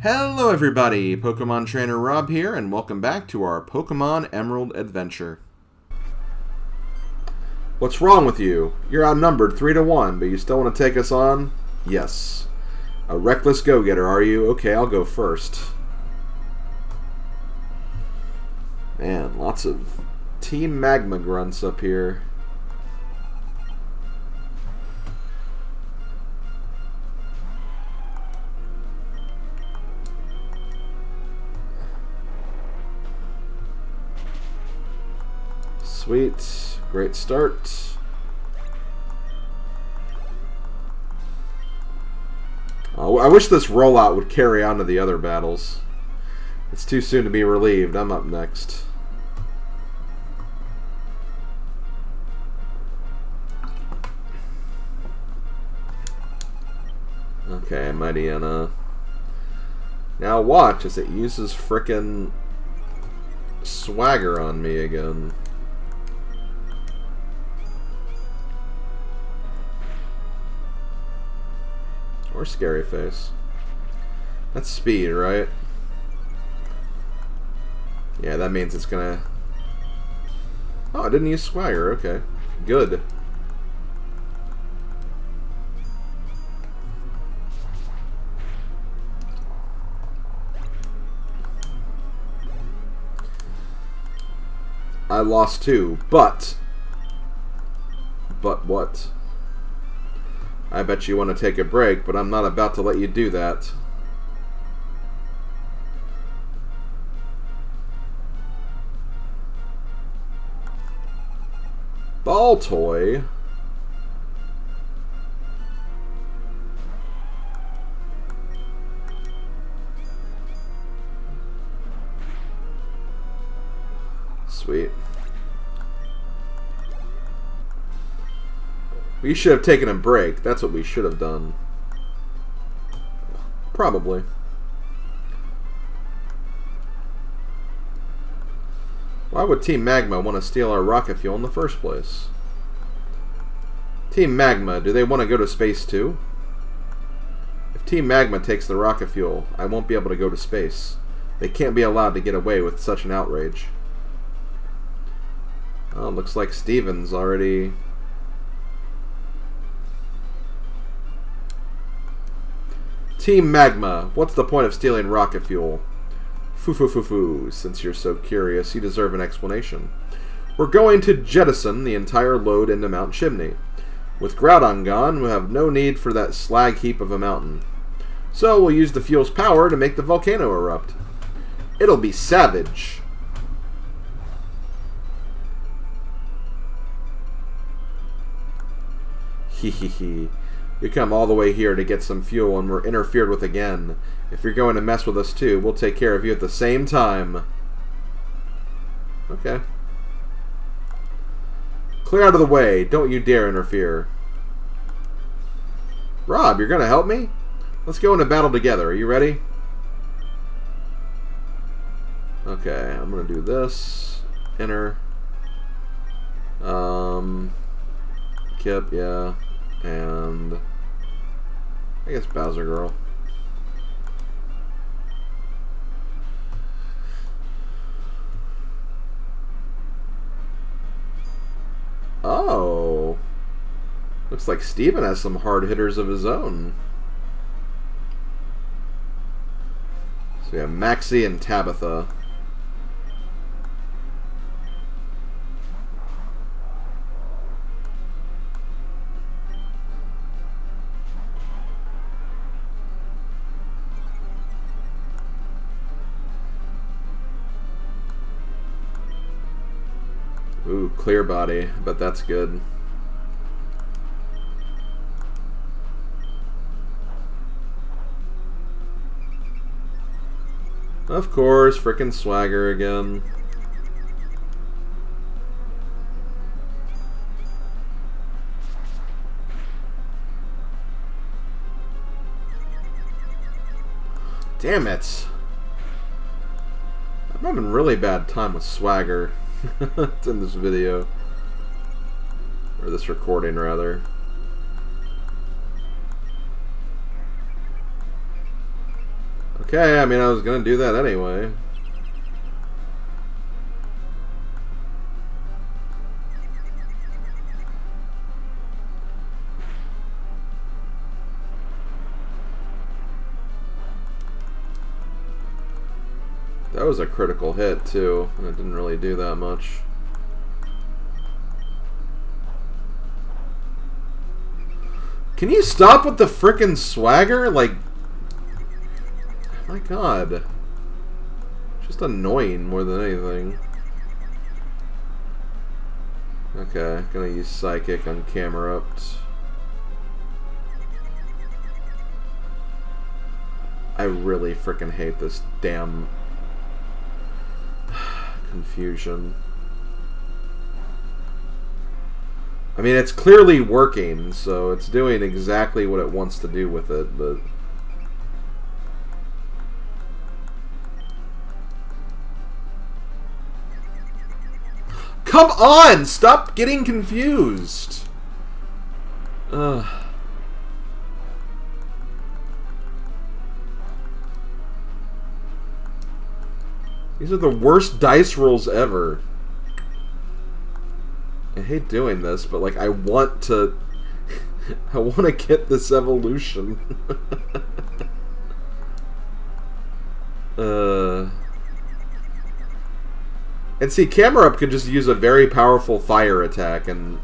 Hello everybody, Pokemon Trainer Rob here, and welcome back to our Pokemon Emerald adventure. What's wrong with you? You're outnumbered 3-1, but you still want to take us on? Yes. A reckless go-getter, are you? Okay, I'll go first. Man, lots of Team Magma grunts up here. Sweet. Great start. I wish this rollout would carry on to the other battles. It's too soon to be relieved. I'm up next. Okay, Mightyena. Now watch as it uses frickin' swagger on me again. Or Scary Face. That's speed, right? Yeah, that means it's gonna... Oh, I didn't use swagger. Okay. Good. I lost 2, but what? I bet you want to take a break, but I'm not about to let you do that. Ball toy? Sweet. We should have taken a break. That's what we should have done. Probably. Why would Team Magma want to steal our rocket fuel in the first place? Team Magma, do they want to go to space too? If Team Magma takes the rocket fuel, I won't be able to go to space. They can't be allowed to get away with such an outrage. Oh, looks like Steven's already... Team Magma, what's the point of stealing rocket fuel? Foo-foo-foo-foo, since you're so curious, you deserve an explanation. We're going to jettison the entire load into Mount Chimney. With Groudon gone, we'll have no need for that slag heap of a mountain. So we'll use the fuel's power to make the volcano erupt. It'll be savage. Hee hee hee. We come all the way here to get some fuel and we're interfered with again. If you're going to mess with us too, we'll take care of you at the same time. Okay. Clear out of the way. Don't you dare interfere. Rob, you're going to help me? Let's go into battle together. Are you ready? Okay, I'm going to do this. Enter. Kip, yeah. And I guess Bowser Girl. Oh. Looks like Steven has some hard hitters of his own. So we have Maxie and Tabitha. Ooh, clear body, but that's good. Of course, frickin' swagger again. Damn it. I'm having a really bad time with swagger. It's in this video. Or this recording, rather. Okay, I mean, I was gonna do that anyway. That was a critical hit, too, and it didn't really do that much. Can you stop with the frickin' swagger? Like, my god. Just annoying more than anything. Okay, gonna use Psychic on Camerupt. I really frickin' hate this damn confusion. I mean, it's clearly working, so it's doing exactly what it wants to do with it, but... Come on! Stop getting confused! Ugh. These are the worst dice rolls ever. I hate doing this, but like I want to I want to get this evolution. And see, Camerupt could just use a very powerful fire attack and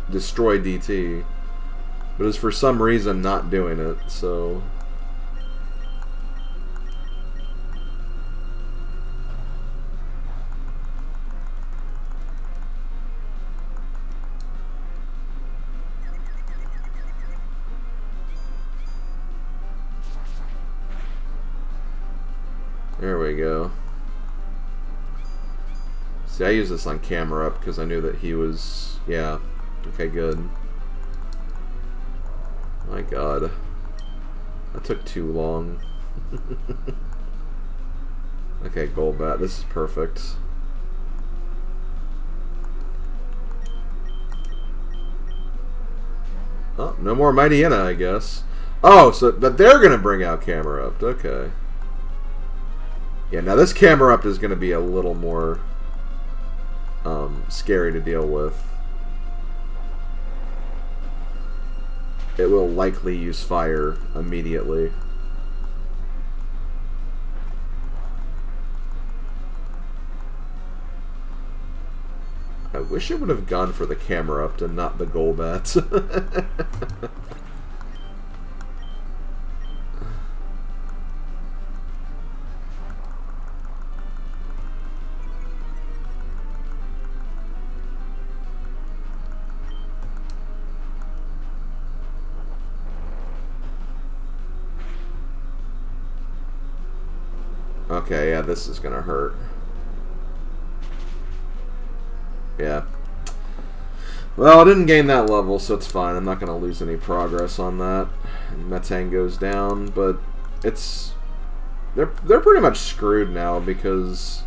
destroy DT. But is for some reason not doing it, so... There we go. See, I used this on Camerupt because I knew that he was... Yeah. Okay, good. My god. That took too long. Okay, Golbat. This is perfect. Oh, no more Mightyena, I guess. Oh, so but they're going to bring out Camerupt. Okay. Yeah, now this Camerupt is going to be a little more scary to deal with. It will likely use fire immediately. I wish it would have gone for the Camerupt and not the Golbat. Okay, yeah, this is gonna hurt. Yeah. Well, I didn't gain that level, so it's fine. I'm not gonna lose any progress on that. And Metang goes down, but it's... They're pretty much screwed now, because...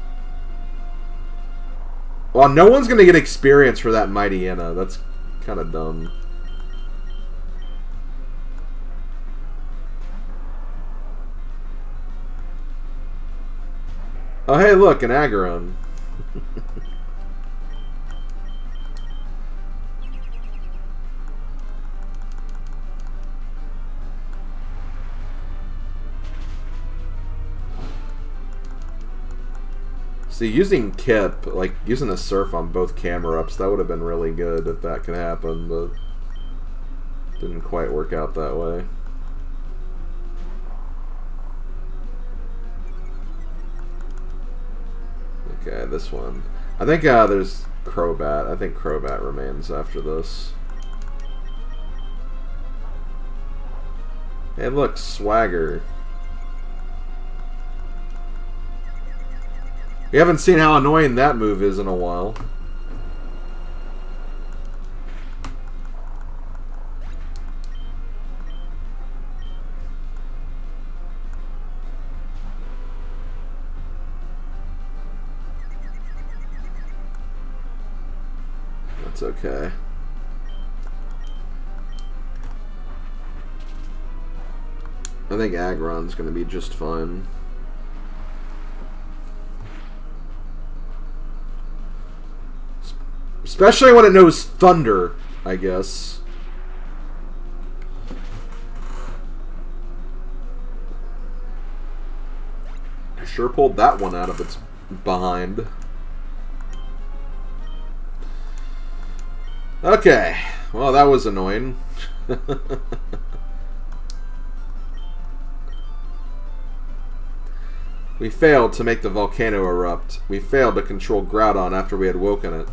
Well, no one's gonna get experience for that Mightyena. That's kind of dumb. Oh, hey, look, an Agaron. See, using Kip, like, using a Surf on both Camerupts, that would have been really good if that could happen, but didn't quite work out that way. Okay, this one. I think there's Crobat. I think Crobat remains after this. Hey, look, Swagger. We haven't seen how annoying that move is in a while. That's okay. I think Aggron's going to be just fine. Especially when it knows Thunder, I guess. I sure pulled that one out of its behind. Okay. Well, that was annoying. We failed to make the volcano erupt. We failed to control Groudon after we had woken it.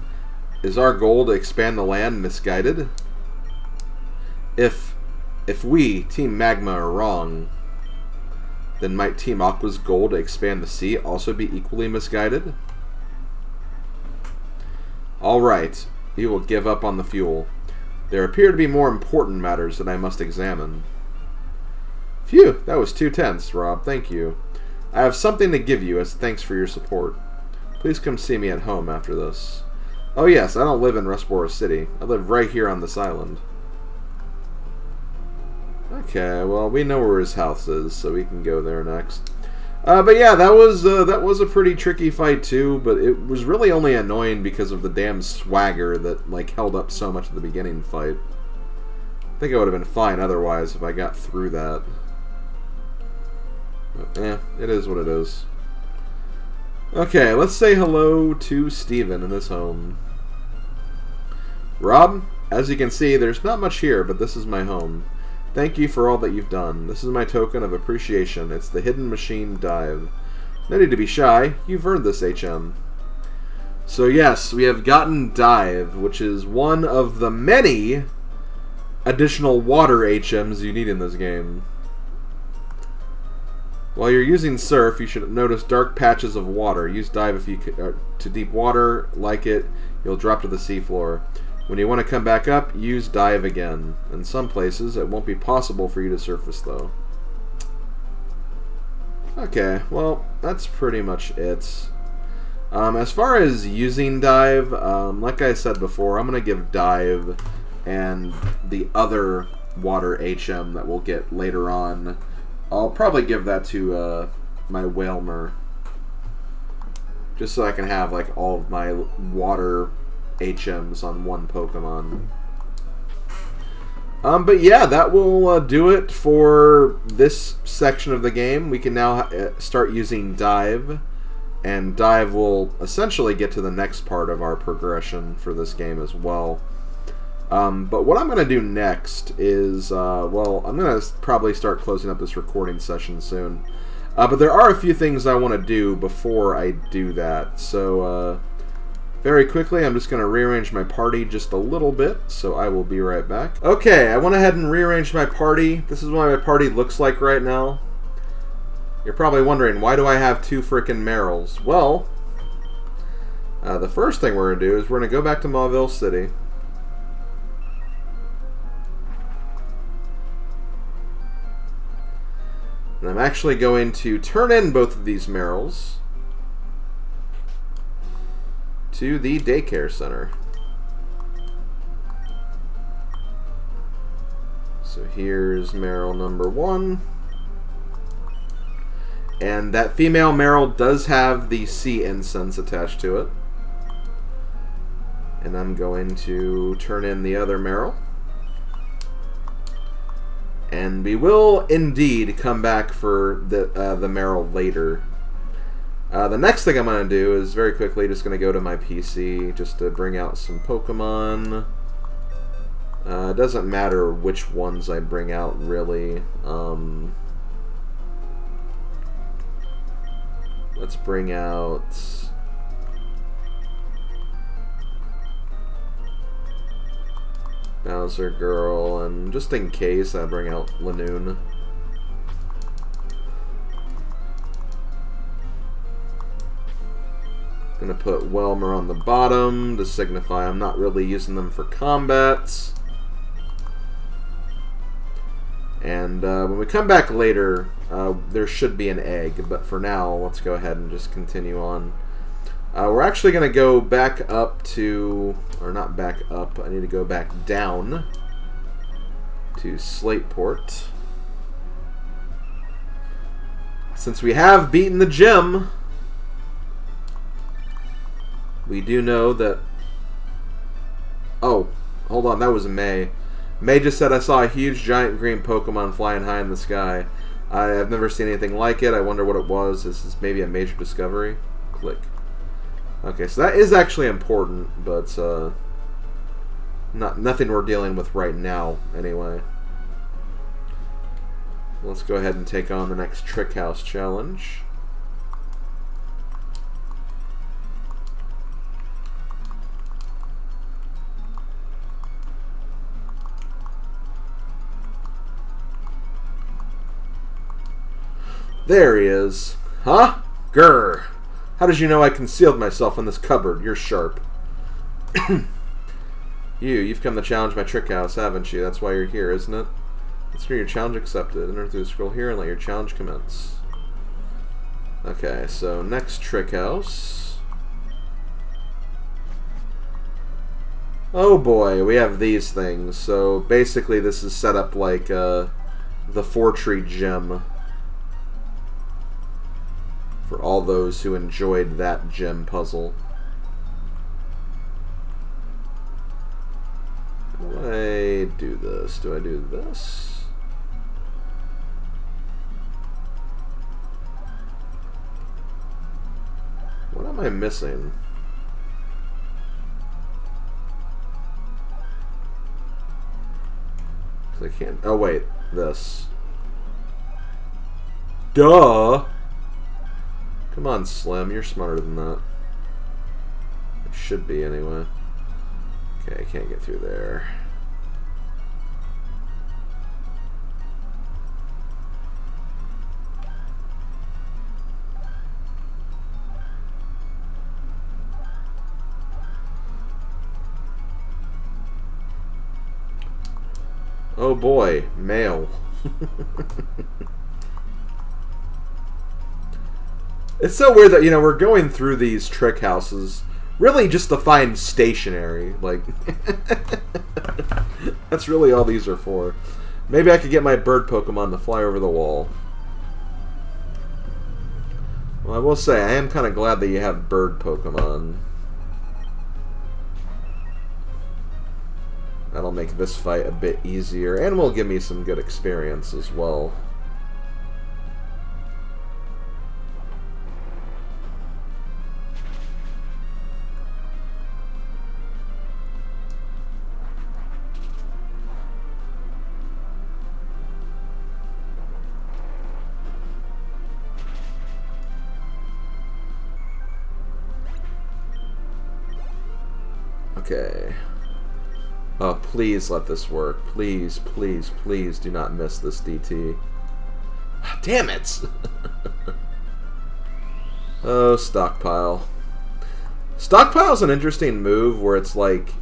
Is our goal to expand the land misguided? If we, Team Magma, are wrong, then might Team Aqua's goal to expand the sea also be equally misguided? Alright, we will give up on the fuel. There appear to be more important matters that I must examine. Phew, that was too tense, Rob. Thank you. I have something to give you as thanks for your support. Please come see me at home after this. Oh yes, I don't live in Rustboro City. I live right here on this island. Okay, well, we know where his house is, so we can go there next. But yeah, that was a pretty tricky fight too, but it was really only annoying because of the damn swagger that, like, held up so much at the beginning fight. I think I would have been fine otherwise if I got through that. But, it is what it is. Okay, let's say hello to Steven in his home. Rob, as you can see, there's not much here, but this is my home. Thank you for all that you've done. This is my token of appreciation. It's the Hidden Machine Dive. No need to be shy. You've earned this, HM. So yes, we have gotten Dive, which is one of the many additional water HMs you need in this game. While you're using Surf, you should notice dark patches of water. Use Dive if you to deep water. Like it, you'll drop to the seafloor. When you want to come back up, use Dive again. In some places, it won't be possible for you to surface, though. Okay, well, that's pretty much it. As far as using Dive, like I said before, I'm going to give Dive and the other water HM that we'll get later on, I'll probably give that to my Whalmer. Just so I can have, like, all of my water HMs on one Pokemon. But yeah, that will do it for this section of the game. We can now start using Dive, and Dive will essentially get to the next part of our progression for this game as well. But what I'm going to do next is, well, I'm going to probably start closing up this recording session soon. But there are a few things I want to do before I do that. So, very quickly, I'm just going to rearrange my party just a little bit, so I will be right back. Okay, I went ahead and rearranged my party. This is what my party looks like right now. You're probably wondering, why do I have two frickin' Merrills? Well, the first thing we're going to do is we're going to go back to Mauville City. And I'm actually going to turn in both of these Merrills to the daycare center. So here's Merrill number 1. And that female Merrill does have the sea incense attached to it. And I'm going to turn in the other Merrill. And we will indeed come back for the Merrill later. The next thing I'm going to do is very quickly just going to go to my PC just to bring out some Pokemon. It doesn't matter which ones I bring out, really. Let's bring out Bowser Girl, and just in case, I bring out Lanoon. Gonna put Whelmer on the bottom to signify I'm not really using them for combats. And when we come back later, there should be an egg, but for now, let's go ahead and just continue on. We're actually going to go back up to, or not back up, I need to go back down to Slateport. Since we have beaten the gym, we do know that... Oh, hold on, that was May. May just said, I saw a huge giant green Pokemon flying high in the sky. I've never seen anything like it. I wonder what it was. This is maybe a major discovery. Click. Okay, so that is actually important, but nothing we're dealing with right now, anyway. Let's go ahead and take on the next Trick House challenge. There he is. Huh? Grr. How did you know I concealed myself in this cupboard? You're sharp. You've come to challenge my Trick House, haven't you? That's why you're here, isn't it? Consider your challenge accepted. Enter through the scroll here and let your challenge commence. Okay, so next Trick House. Oh boy, we have these things. So basically this is set up like the 4-tree gym. For all those who enjoyed that gem puzzle. Do I do this? Do I do this? What am I missing? 'Cause I can't... Oh wait, this. Duh! Come on, Slim. You're smarter than that. It should be, anyway. Okay, I can't get through there. Oh boy, mail. It's so weird that, you know, we're going through these trick houses really just to find stationery. Like, that's really all these are for. Maybe I could get my bird Pokemon to fly over the wall. Well, I will say, I am kind of glad that you have bird Pokemon. That'll make this fight a bit easier, and will give me some good experience as well. Okay. Oh, please let this work. Please, please, please do not miss this DT. Damn it! Oh, Stockpile. Stockpile's an interesting move where it's like,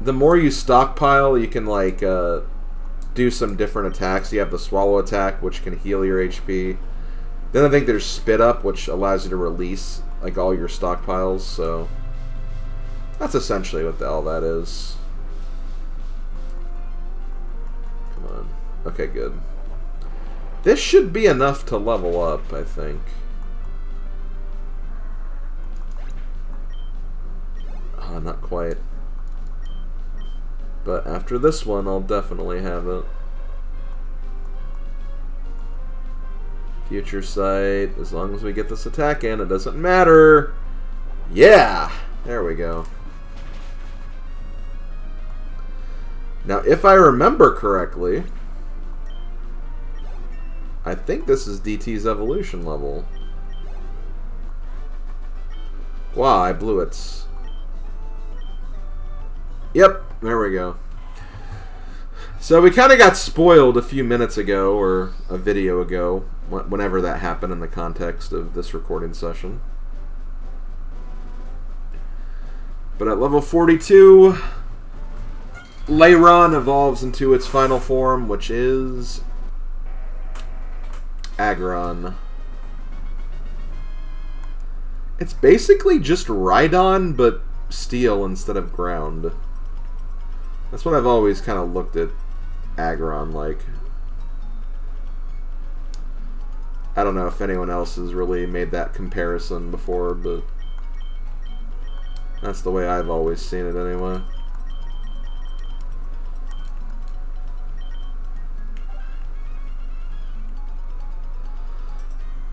the more you stockpile, you can like do some different attacks. You have the Swallow attack, which can heal your HP. Then I think there's Spit Up, which allows you to release like all your stockpiles, so... That's essentially what the hell that is. Come on. Okay, good. This should be enough to level up, I think. Oh, not quite. But after this one, I'll definitely have it. Future Sight. As long as we get this attack in, it doesn't matter. Yeah! There we go. Now, if I remember correctly, I think this is DT's evolution level. Wow, I blew it. Yep, there we go. So we kind of got spoiled a few minutes ago, or a video ago, whenever that happened in the context of this recording session. But at level 42... Lairon evolves into its final form, which is Aggron. It's basically just Rhydon, but steel instead of ground. That's what I've always kind of looked at Agaron like. I don't know if anyone else has really made that comparison before, but that's the way I've always seen it anyway.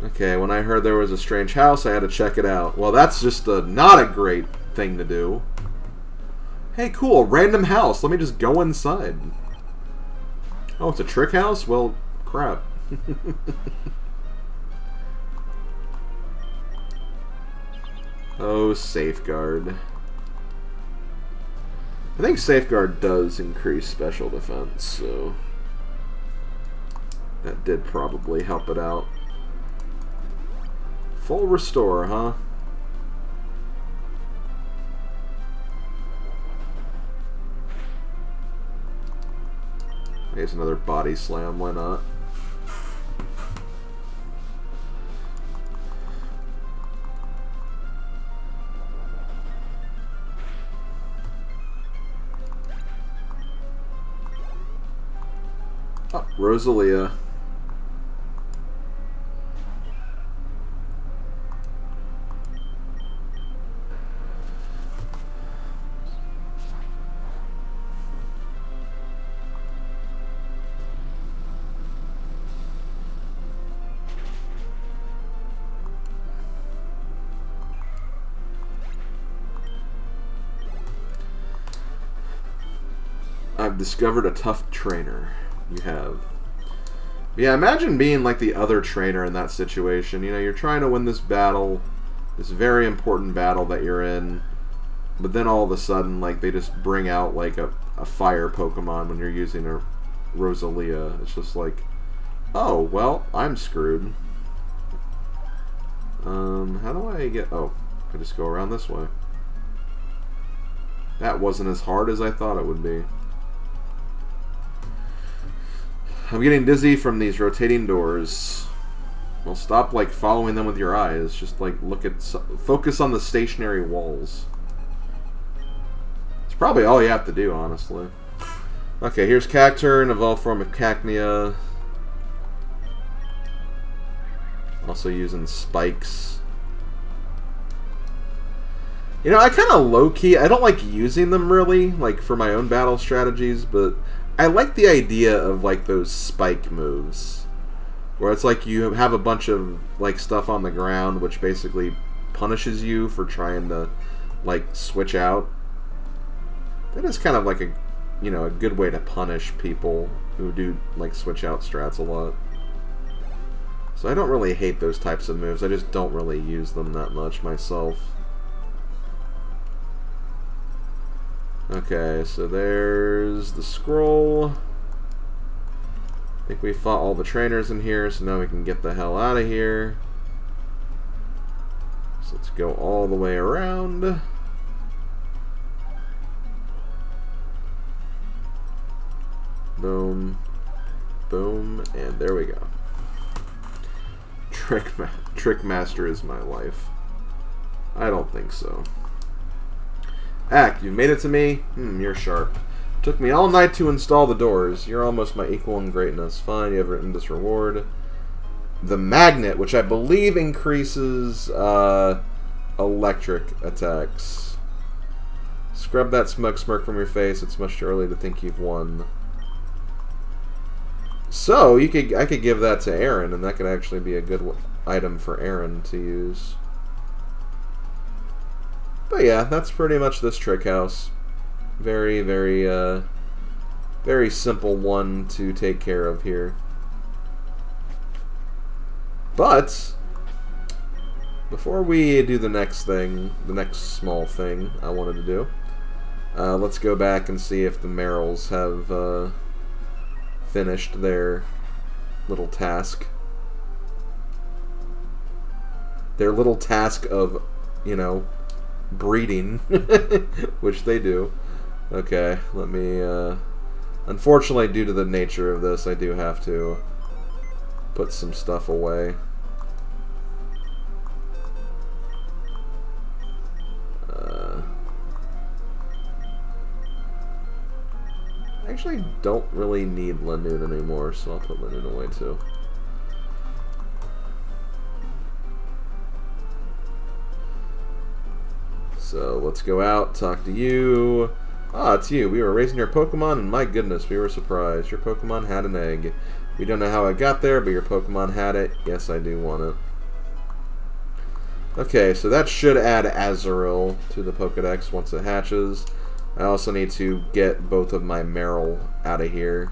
Okay, when I heard there was a strange house, I had to check it out. Well, that's just not a great thing to do. Hey, cool, random house. Let me just go inside. Oh, it's a trick house? Well, crap. Oh, Safeguard. I think Safeguard does increase special defense, so that did probably help it out. Full restore, huh? I guess another body slam, why not? Oh, Rosalia. I've discovered a tough trainer. You have. Yeah, imagine being like the other trainer in that situation. You know, you're trying to win this battle, this very important battle that you're in, but then all of a sudden, like, they just bring out like a fire Pokemon when you're using a Rosalia. It's just like, oh, well, I'm screwed. How do I get... Oh, I just go around this way. That wasn't as hard as I thought it would be. I'm getting dizzy from these rotating doors. Well, stop, like, following them with your eyes. Just, like, look at... Focus on the stationary walls. It's probably all you have to do, honestly. Okay, here's Cacturn, evolved form of Cacnea. Also using spikes. You know, I kind of low-key... I don't like using them, really, like, for my own battle strategies, but... I like the idea of, like, those spike moves. Where it's like you have a bunch of, like, stuff on the ground which basically punishes you for trying to, like, switch out. That is kind of like a, you know, a good way to punish people who do, like, switch out strats a lot. So I don't really hate those types of moves. I just don't really use them that much myself. Okay, so there's the scroll. I think we fought all the trainers in here, so now we can get the hell out of here. So let's go all the way around. Boom. Boom. And there we go. Trick Master is my life. I don't think so. Ack, you've made it to me? You're sharp. Took me all night to install the doors. You're almost my equal in greatness. Fine, you have earned this reward. The magnet, which I believe increases electric attacks. Scrub that smug smirk from your face. It's much too early to think you've won. So, I could give that to Aaron, and that could actually be a good item for Aaron to use. But yeah, that's pretty much this trick house. Very, very, very simple one to take care of here. But before we do the next thing, the next small thing I wanted to do, let's go back and see if the Merrills have finished their little task. Their little task of, you know, breeding, which they do. Okay, let me, unfortunately, due to the nature of this, I do have to put some stuff away. I actually don't really need Lanoon anymore, so I'll put Lanoon away too. So let's go out, talk to you. Ah, it's you. We were raising your Pokemon, and my goodness, we were surprised. Your Pokemon had an egg. We don't know how it got there, but your Pokemon had it. Yes, I do want it. Okay, so that should add Azurill to the Pokedex once it hatches. I also need to get both of my Meryl out of here.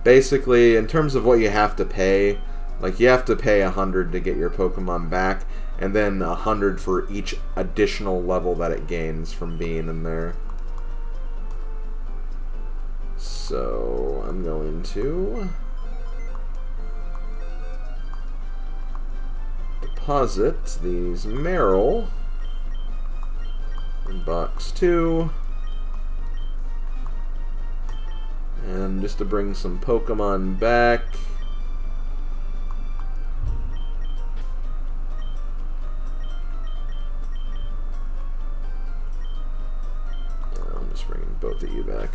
Basically, in terms of what you have to pay, like you have to pay 100 to get your Pokemon back, and then 100 for each additional level that it gains from being in there. So I'm going to deposit these Meryl in box 2. And just to bring some Pokemon back. I'm just bringing both of you back.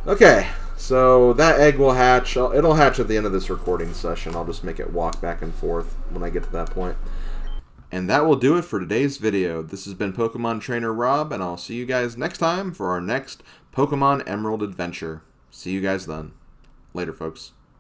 Okay, so that egg will hatch. It'll hatch at the end of this recording session. I'll just make it walk back and forth when I get to that point. And that will do it for today's video. This has been Pokemon Trainer Rob, and I'll see you guys next time for our next Pokemon Emerald adventure. See you guys then. Later, folks.